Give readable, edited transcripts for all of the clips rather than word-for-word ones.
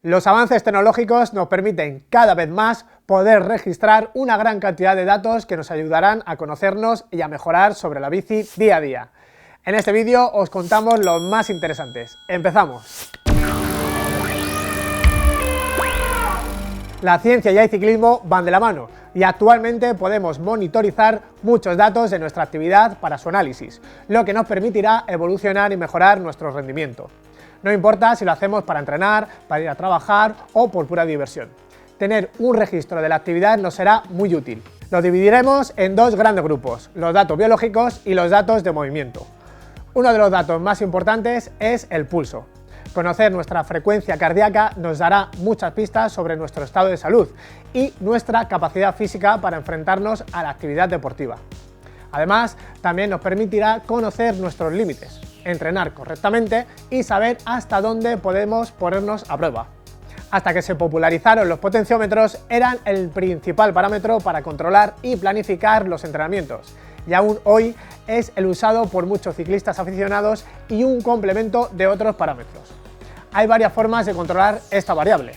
Los avances tecnológicos nos permiten cada vez más poder registrar una gran cantidad de datos que nos ayudarán a conocernos y a mejorar sobre la bici día a día. En este vídeo os contamos los más interesantes. ¡Empezamos! La ciencia y el ciclismo van de la mano y actualmente podemos monitorizar muchos datos de nuestra actividad para su análisis, lo que nos permitirá evolucionar y mejorar nuestro rendimiento. No importa si lo hacemos para entrenar, para ir a trabajar o por pura diversión. Tener un registro de la actividad nos será muy útil. Lo dividiremos en dos grandes grupos, los datos biológicos y los datos de movimiento. Uno de los datos más importantes es el pulso. Conocer nuestra frecuencia cardíaca nos dará muchas pistas sobre nuestro estado de salud y nuestra capacidad física para enfrentarnos a la actividad deportiva. Además, también nos permitirá conocer nuestros límites, entrenar correctamente y saber hasta dónde podemos ponernos a prueba. Hasta que se popularizaron los potenciómetros, eran el principal parámetro para controlar y planificar los entrenamientos, y aún hoy es el usado por muchos ciclistas aficionados y un complemento de otros parámetros. Hay varias formas de controlar esta variable.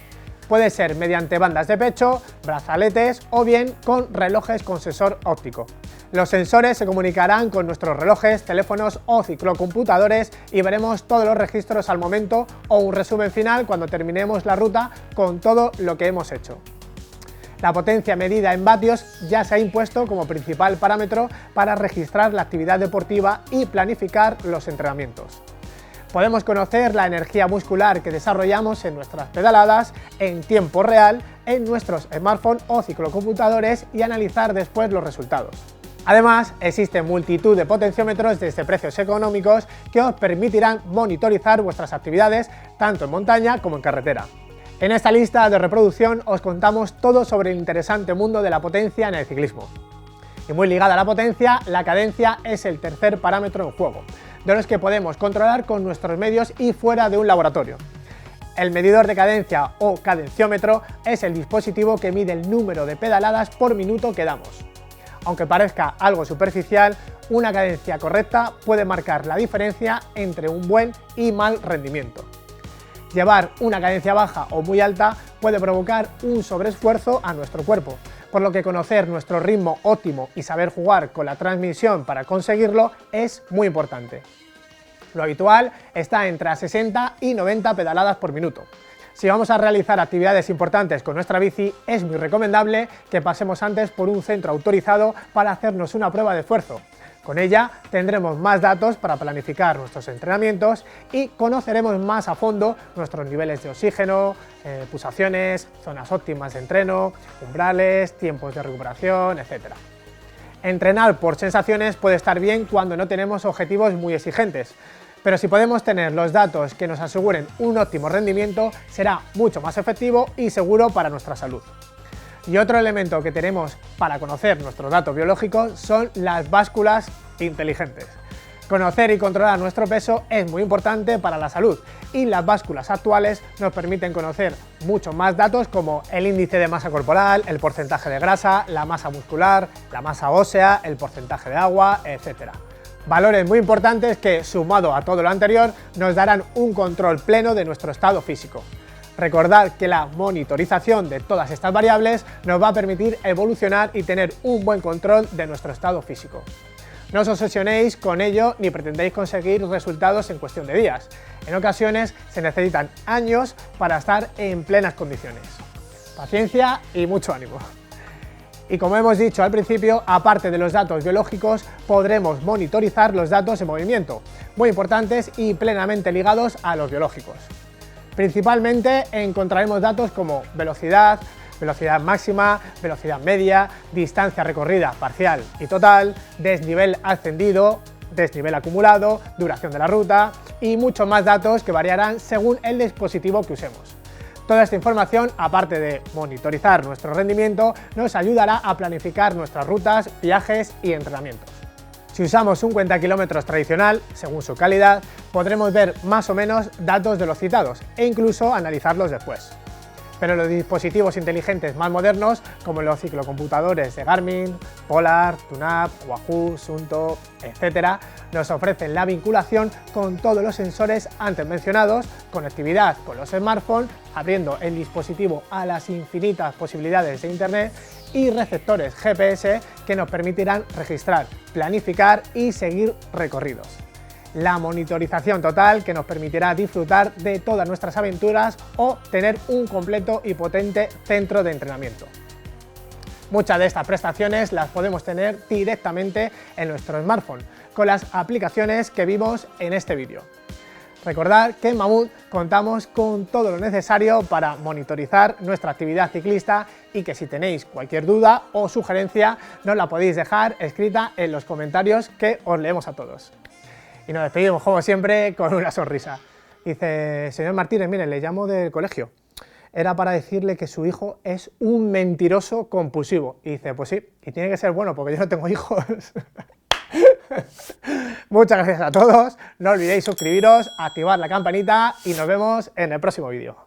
Puede ser mediante bandas de pecho, brazaletes o bien con relojes con sensor óptico. Los sensores se comunicarán con nuestros relojes, teléfonos o ciclocomputadores y veremos todos los registros al momento o un resumen final cuando terminemos la ruta con todo lo que hemos hecho. La potencia medida en vatios ya se ha impuesto como principal parámetro para registrar la actividad deportiva y planificar los entrenamientos. Podemos conocer la energía muscular que desarrollamos en nuestras pedaladas en tiempo real en nuestros smartphones o ciclocomputadores y analizar después los resultados. Además, existe multitud de potenciómetros desde precios económicos que os permitirán monitorizar vuestras actividades tanto en montaña como en carretera. En esta lista de reproducción os contamos todo sobre el interesante mundo de la potencia en el ciclismo. Y muy ligada a la potencia, la cadencia es el tercer parámetro en juego, de los que podemos controlar con nuestros medios y fuera de un laboratorio. El medidor de cadencia o cadenciómetro es el dispositivo que mide el número de pedaladas por minuto que damos. Aunque parezca algo superficial, una cadencia correcta puede marcar la diferencia entre un buen y mal rendimiento. Llevar una cadencia baja o muy alta puede provocar un sobreesfuerzo a nuestro cuerpo, por lo que conocer nuestro ritmo óptimo y saber jugar con la transmisión para conseguirlo es muy importante. Lo habitual está entre 60 y 90 pedaladas por minuto. Si vamos a realizar actividades importantes con nuestra bici, es muy recomendable que pasemos antes por un centro autorizado para hacernos una prueba de esfuerzo. Con ella tendremos más datos para planificar nuestros entrenamientos y conoceremos más a fondo nuestros niveles de oxígeno, pulsaciones, zonas óptimas de entreno, umbrales, tiempos de recuperación, etc. Entrenar por sensaciones puede estar bien cuando no tenemos objetivos muy exigentes, pero si podemos tener los datos que nos aseguren un óptimo rendimiento, será mucho más efectivo y seguro para nuestra salud. Y otro elemento que tenemos para conocer nuestros datos biológicos son las básculas inteligentes. Conocer y controlar nuestro peso es muy importante para la salud y las básculas actuales nos permiten conocer muchos más datos como el índice de masa corporal, el porcentaje de grasa, la masa muscular, la masa ósea, el porcentaje de agua, etc. Valores muy importantes que, sumado a todo lo anterior, nos darán un control pleno de nuestro estado físico. Recordad que la monitorización de todas estas variables nos va a permitir evolucionar y tener un buen control de nuestro estado físico. No os obsesionéis con ello ni pretendáis conseguir resultados en cuestión de días. En ocasiones se necesitan años para estar en plenas condiciones. Paciencia y mucho ánimo. Y como hemos dicho al principio, aparte de los datos biológicos, podremos monitorizar los datos de movimiento, muy importantes y plenamente ligados a los biológicos. Principalmente encontraremos datos como velocidad, velocidad máxima, velocidad media, distancia recorrida parcial y total, desnivel ascendido, desnivel acumulado, duración de la ruta y muchos más datos que variarán según el dispositivo que usemos. Toda esta información, aparte de monitorizar nuestro rendimiento, nos ayudará a planificar nuestras rutas, viajes y entrenamientos. Si usamos un cuentakilómetros tradicional, según su calidad, podremos ver más o menos datos de los citados e incluso analizarlos después. Pero los dispositivos inteligentes más modernos, como los ciclocomputadores de Garmin, Polar, TUNAP, Wahoo, Suunto, etc., nos ofrecen la vinculación con todos los sensores antes mencionados, conectividad con los smartphones, abriendo el dispositivo a las infinitas posibilidades de Internet y receptores GPS que nos permitirán registrar, planificar y seguir recorridos. La monitorización total que nos permitirá disfrutar de todas nuestras aventuras o tener un completo y potente centro de entrenamiento. Muchas de estas prestaciones las podemos tener directamente en nuestro smartphone, con las aplicaciones que vimos en este vídeo. Recordad que en Mammut contamos con todo lo necesario para monitorizar nuestra actividad ciclista y que si tenéis cualquier duda o sugerencia nos la podéis dejar escrita en los comentarios que os leemos a todos. Y nos despedimos, como siempre, con una sonrisa. Dice, señor Martínez, mire, le llamo del colegio. Era para decirle que su hijo es un mentiroso compulsivo. Y dice, pues sí, y tiene que ser bueno porque yo no tengo hijos. Muchas gracias a todos. No olvidéis suscribiros, activar la campanita y nos vemos en el próximo vídeo.